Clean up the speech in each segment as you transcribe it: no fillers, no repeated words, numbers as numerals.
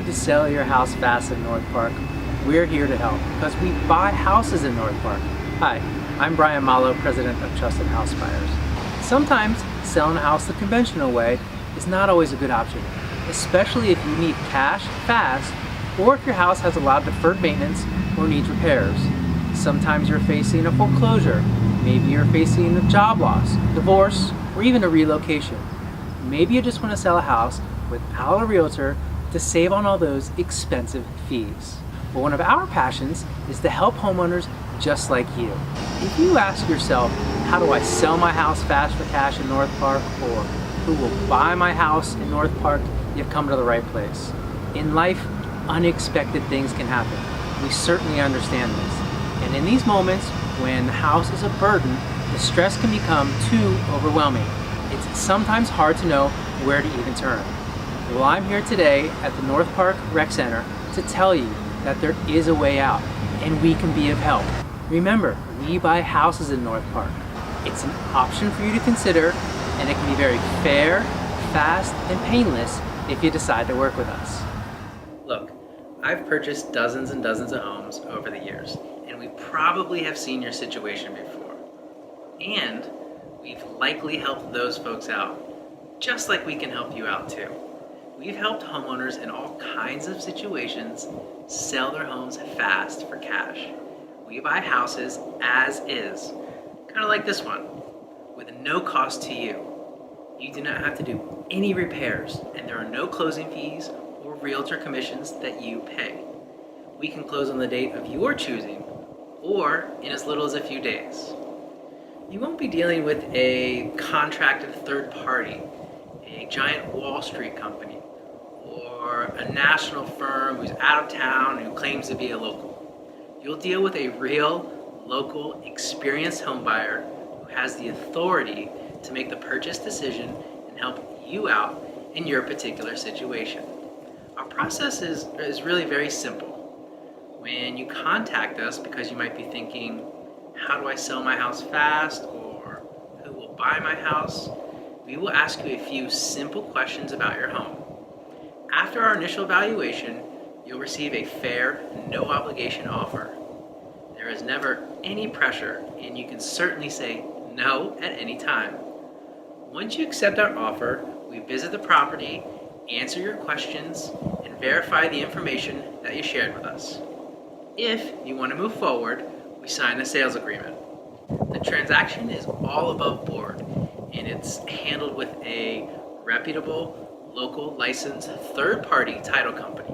need to sell your house fast in North Park, we're here to help because we buy houses in North Park. Hi, I'm Brian Malo, president of Trusted House Buyers. Sometimes selling a house the conventional way is not always a good option, especially if you need cash fast or if your house has a lot of deferred maintenance or needs repairs. Sometimes you're facing a foreclosure, maybe you're facing a job loss, divorce, or even a relocation. Maybe you just want to sell a house without a realtor to save on all those expensive fees. But one of our passions is to help homeowners just like you. If you ask yourself, how do I sell my house fast for cash in North Park, or who will buy my house in North Park, you've come to the right place. In life, unexpected things can happen. We certainly understand this. And in these moments, when the house is a burden, the stress can become too overwhelming. It's sometimes hard to know where to even turn. Well, I'm here today at the North Park Rec Center to tell you that there is a way out, and we can be of help. Remember, we buy houses in North Park. It's an option for you to consider, and it can be very fair, fast, and painless if you decide to work with us. Look, I've purchased dozens and dozens of homes over the years, and we probably have seen your situation before. And we've likely helped those folks out, just like we can help you out too. We've helped homeowners in all kinds of situations sell their homes fast for cash. We buy houses as is, kind of like this one, with no cost to you. You do not have to do any repairs, and there are no closing fees or realtor commissions that you pay. We can close on the date of your choosing, or in as little as a few days. You won't be dealing with a contracted third party, a giant Wall Street company, or a national firm who's out of town who claims to be a local. You'll deal with a real, local, experienced home buyer who has the authority to make the purchase decision and help you out in your particular situation. Our process is really very simple. When you contact us because you might be thinking, how do I sell my house fast, or who will buy my house, we will ask you a few simple questions about your home. After our initial evaluation, you'll receive a fair, no obligation offer. There is never any pressure, and you can certainly say no at any time. Once you accept our offer, we visit the property, answer your questions, and verify the information that you shared with us. If you want to move forward, we sign a sales agreement. The transaction is all above board, and it's handled with a reputable, local licensed third-party title company.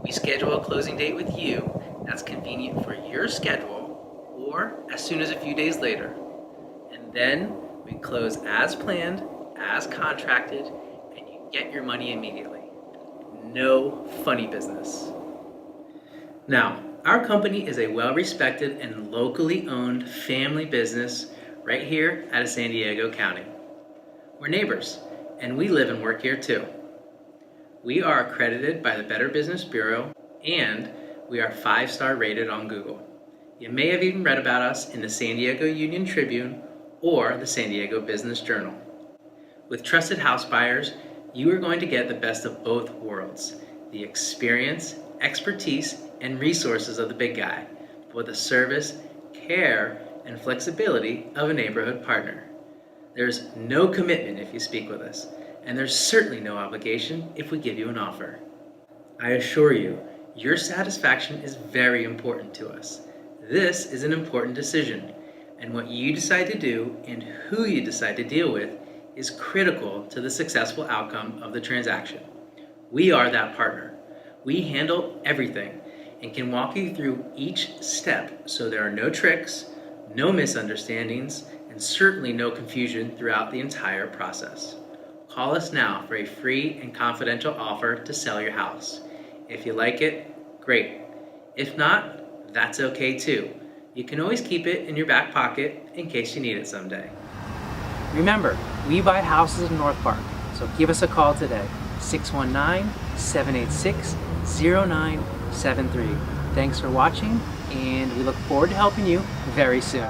We schedule a closing date with you that's convenient for your schedule, or as soon as a few days later. And then we close as planned, as contracted, and you get your money immediately. No funny business. Now, our company is a well-respected and locally owned family business right here out of San Diego County. We're neighbors, and we live and work here too. We are accredited by the Better Business Bureau, and we are 5-star rated on Google. You may have even read about us in the San Diego Union Tribune or the San Diego Business Journal. With Trusted House Buyers, you are going to get the best of both worlds, the experience, expertise, and resources of the big guy, with the service, care, and flexibility of a neighborhood partner. There's no commitment if you speak with us, and there's certainly no obligation if we give you an offer. I assure you, your satisfaction is very important to us. This is an important decision, and what you decide to do and who you decide to deal with is critical to the successful outcome of the transaction. We are that partner. We handle everything and can walk you through each step so there are no tricks, no misunderstandings, and certainly no confusion throughout the entire process. Call us now for a free and confidential offer to sell your house. If you like it, great. If not, that's okay too. You can always keep it in your back pocket in case you need it someday. Remember, we buy houses in North Park, so give us a call today, 619-786-0973. Thanks for watching, and we look forward to helping you very soon.